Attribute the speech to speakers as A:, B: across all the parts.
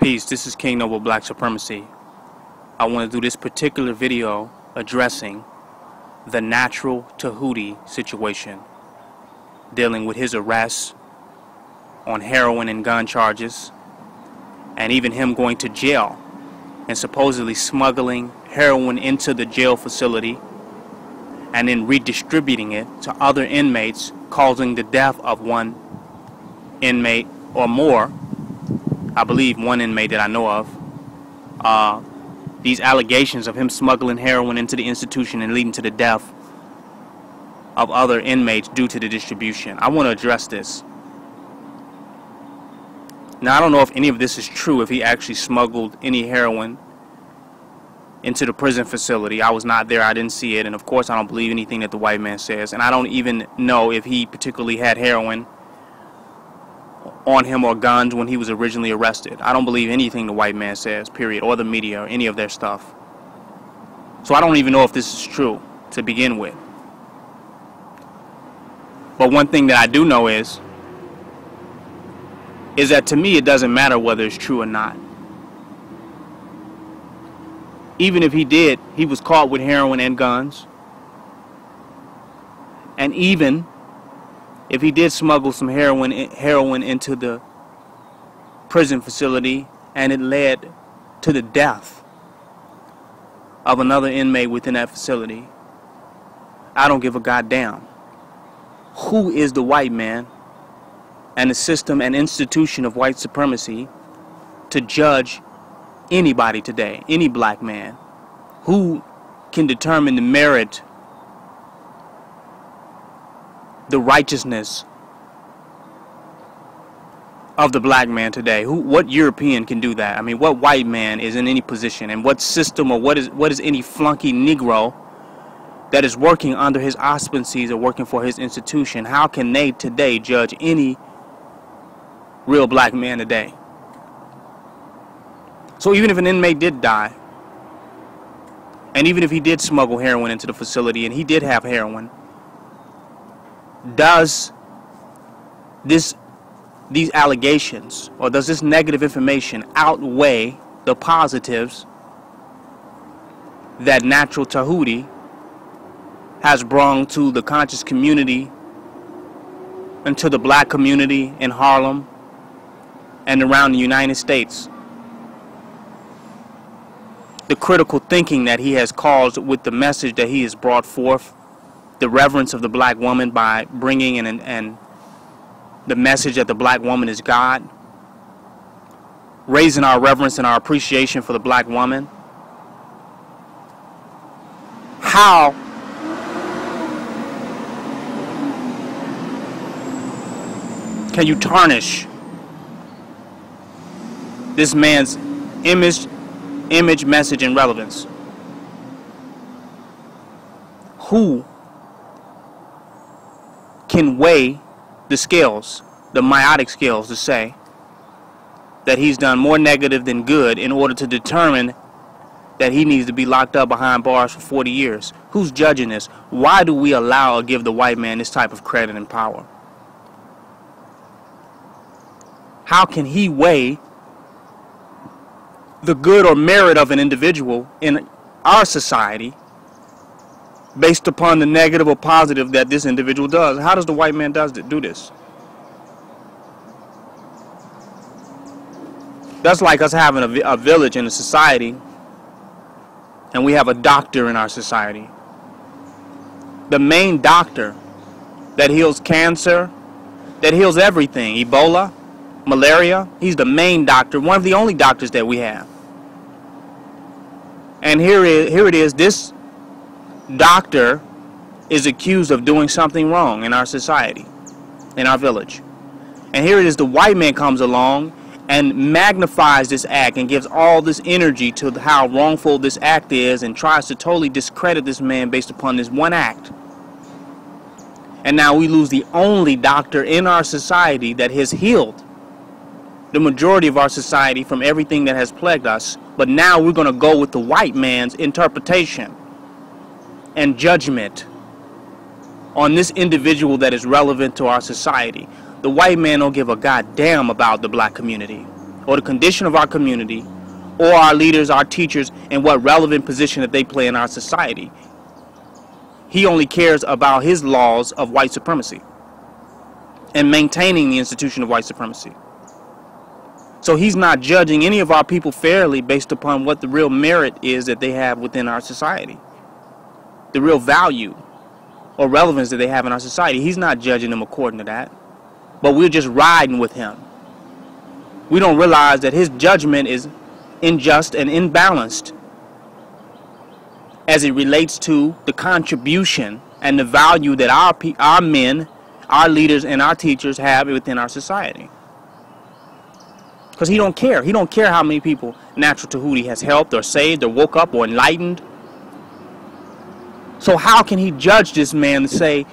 A: Peace, this is King Noble Black Supremacy. I want to do this particular video addressing the natural Tahuti situation, dealing with his arrest on heroin and gun charges, and even him going to jail and supposedly smuggling heroin into the jail facility and then redistributing it to other inmates, causing the death of one inmate or more. I believe one inmate that I know of. These allegations of him smuggling heroin into the institution and leading to the death of other inmates due to the distribution. I want to address this. Now, I don't know if any of this is true, if he actually smuggled any heroin into the prison facility. I was not there, I didn't see it, and of course I don't believe anything that the white man says, and I don't even know if he particularly had heroin on him or guns when he was originally arrested. I don't believe anything the white man says, period, or the media or any of their stuff. So I don't even know if this is true to begin with. But one thing that I do know is that to me it doesn't matter whether it's true or not. Even if he did, he was caught with heroin and guns. And even if he did smuggle some heroin into the prison facility and it led to the death of another inmate within that facility, I don't give a goddamn. Who is the white man and the system and institution of white supremacy to judge anybody today, any black man? Who can determine the merit, the righteousness of the black man today? What European can do that? I mean, what white man is in any position, and what system, or what is any flunky Negro that is working under his auspices or working for his institution? How can they today judge any real black man today? So even if an inmate did die, and even if he did smuggle heroin into the facility and he did have heroin, does these allegations, or does this negative information outweigh the positives that natural Tahuti has brought to the conscious community and to the black community in Harlem and around the United States? The critical thinking that he has caused with the message that he has brought forth, the reverence of the black woman by bringing in and the message that the black woman is God, raising our reverence and our appreciation for the black woman. How can you tarnish this man's image, message, and relevance? Who can weigh the scales, the meiotic scales, to say that he's done more negative than good in order to determine that he needs to be locked up behind bars for 40 years? Who's judging this? Why do we allow or give the white man this type of credit and power? How can he weigh the good or merit of an individual in our society based upon the negative or positive that this individual does? How does the white man do this? That's like us having a village in a society, and we have a doctor in our society. The main doctor that heals cancer, that heals everything, Ebola, malaria, he's the main doctor, one of the only doctors that we have. And here it is, this doctor is accused of doing something wrong in our society, in our village. And here it is, the white man comes along and magnifies this act and gives all this energy to how wrongful this act is and tries to totally discredit this man based upon this one act. And now we lose the only doctor in our society that has healed the majority of our society from everything that has plagued us. But now we're going to go with the white man's interpretation and judgment on this individual that is relevant to our society. The white man don't give a goddamn about the black community or the condition of our community or our leaders, our teachers, and what relevant position that they play in our society. He only cares about his laws of white supremacy and maintaining the institution of white supremacy. So he's not judging any of our people fairly based upon what the real merit is that they have within our society, the real value or relevance that they have in our society. He's not judging them according to that, but we're just riding with him. We don't realize that his judgment is unjust and imbalanced as it relates to the contribution and the value that our men, our leaders, and our teachers have within our society. Because he don't care. He don't care how many people Natural Tahuti has helped or saved or woke up or enlightened. So how can he judge this man and say,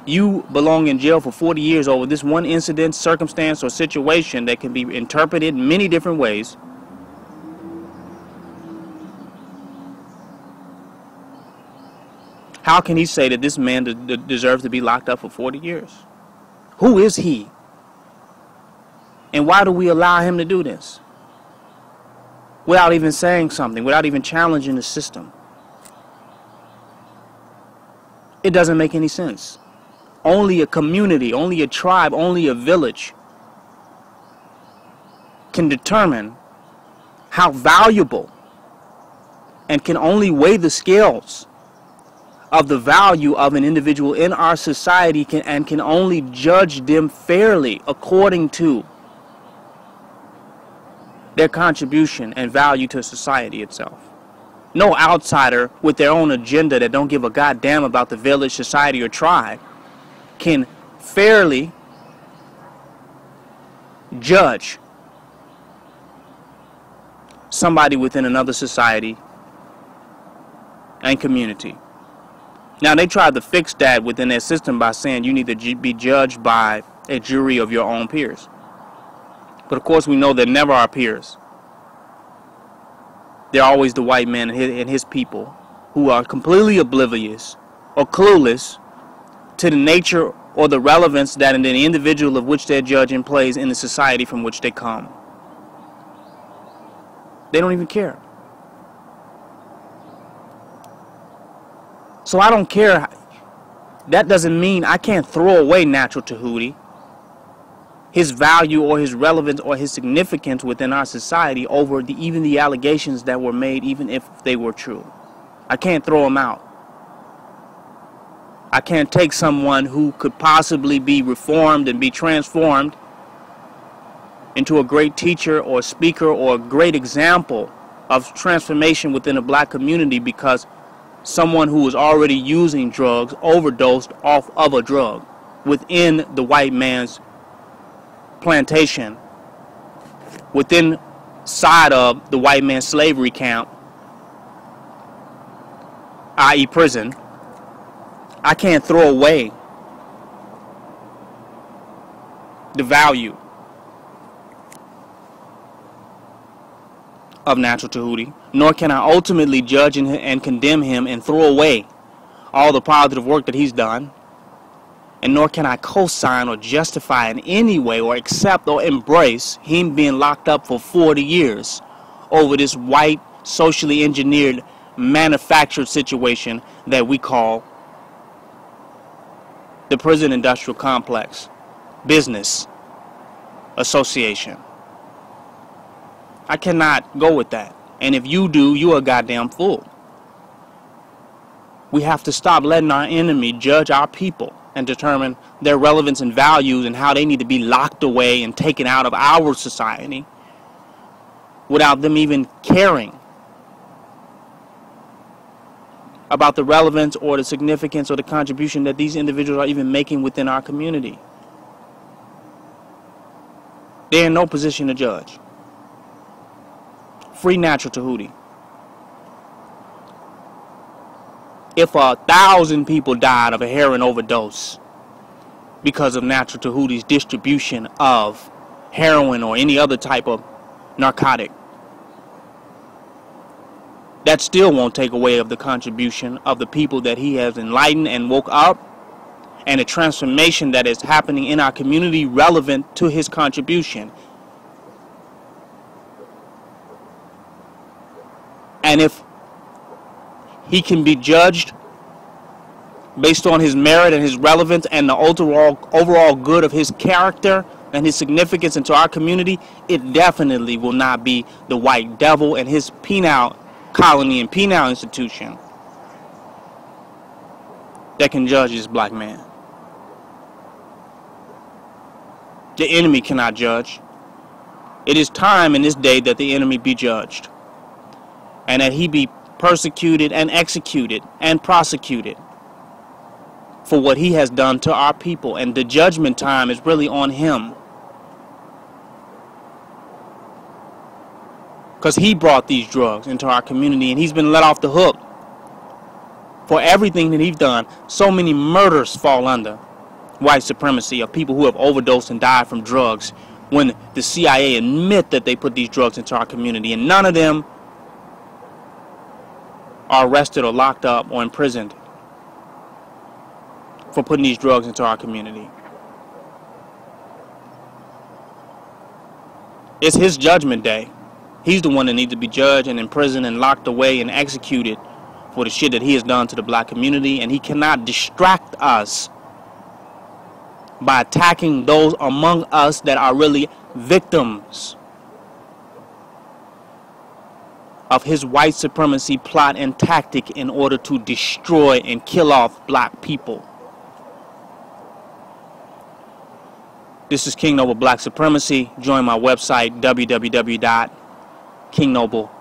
A: you belong in jail for 40 years over this one incident, circumstance, or situation that can be interpreted in many different ways? How can he say that this man deserves to be locked up for 40 years? Who is he? And why do we allow him to do this? Without even saying something, without even challenging the system. It doesn't make any sense. Only a community, only a tribe, only a village can determine how valuable and can only weigh the scales of the value of an individual in our society and can only judge them fairly according to their contribution and value to society itself. No outsider with their own agenda that don't give a goddamn about the village, society, or tribe can fairly judge somebody within another society and community. Now, they tried to fix that within their system by saying you need to be judged by a jury of your own peers. But of course, we know they're never our peers. They're always the white man and his people who are completely oblivious or clueless to the nature or the relevance that in the individual of which they're judging plays in the society from which they come. They don't even care. So I don't care. That doesn't mean I can't throw away Natural Tahuti, his value or his relevance or his significance within our society over even the allegations that were made, even if they were true. I can't throw them out. I can't take someone who could possibly be reformed and be transformed into a great teacher or speaker or a great example of transformation within a black community because someone who was already using drugs overdosed off of a drug within the white man's plantation, within side of the white man's slavery camp, i.e. prison. I can't throw away the value of Natural Tahuti, nor can I ultimately judge and condemn him and throw away all the positive work that he's done, and nor can I co-sign or justify in any way or accept or embrace him being locked up for 40 years over this white, socially engineered, manufactured situation that we call the prison industrial complex business association. I cannot go with that. And if you do, you're a goddamn fool. We have to stop letting our enemy judge our people and determine their relevance and values and how they need to be locked away and taken out of our society without them even caring about the relevance or the significance or the contribution that these individuals are even making within our community. They're in no position to judge. Free Natural Tahuti. If 1,000 people died of a heroin overdose because of Natural Tahuti's distribution of heroin or any other type of narcotic, that still won't take away of the contribution of the people that he has enlightened and woke up, and the transformation that is happening in our community relevant to his contribution. And if he can be judged based on his merit and his relevance and the overall good of his character and his significance into our community, it definitely will not be the white devil and his penal colony and penal institution that can judge this black man. The enemy cannot judge. It is time in this day that the enemy be judged, and that he be persecuted and executed and prosecuted for what he has done to our people. And the judgment time is really on him, because he brought these drugs into our community, and he's been let off the hook for everything that he's done. So many murders fall under white supremacy of people who have overdosed and died from drugs, when the CIA admit that they put these drugs into our community, and none of them are arrested or locked up or imprisoned for putting these drugs into our community. It's his judgment day. He's the one that needs to be judged and imprisoned and locked away and executed for the shit that he has done to the black community. And he cannot distract us by attacking those among us that are really victims of his white supremacy plot and tactic in order to destroy and kill off black people. This is King Noble Black Supremacy. Join my website, www.kingnoble.com.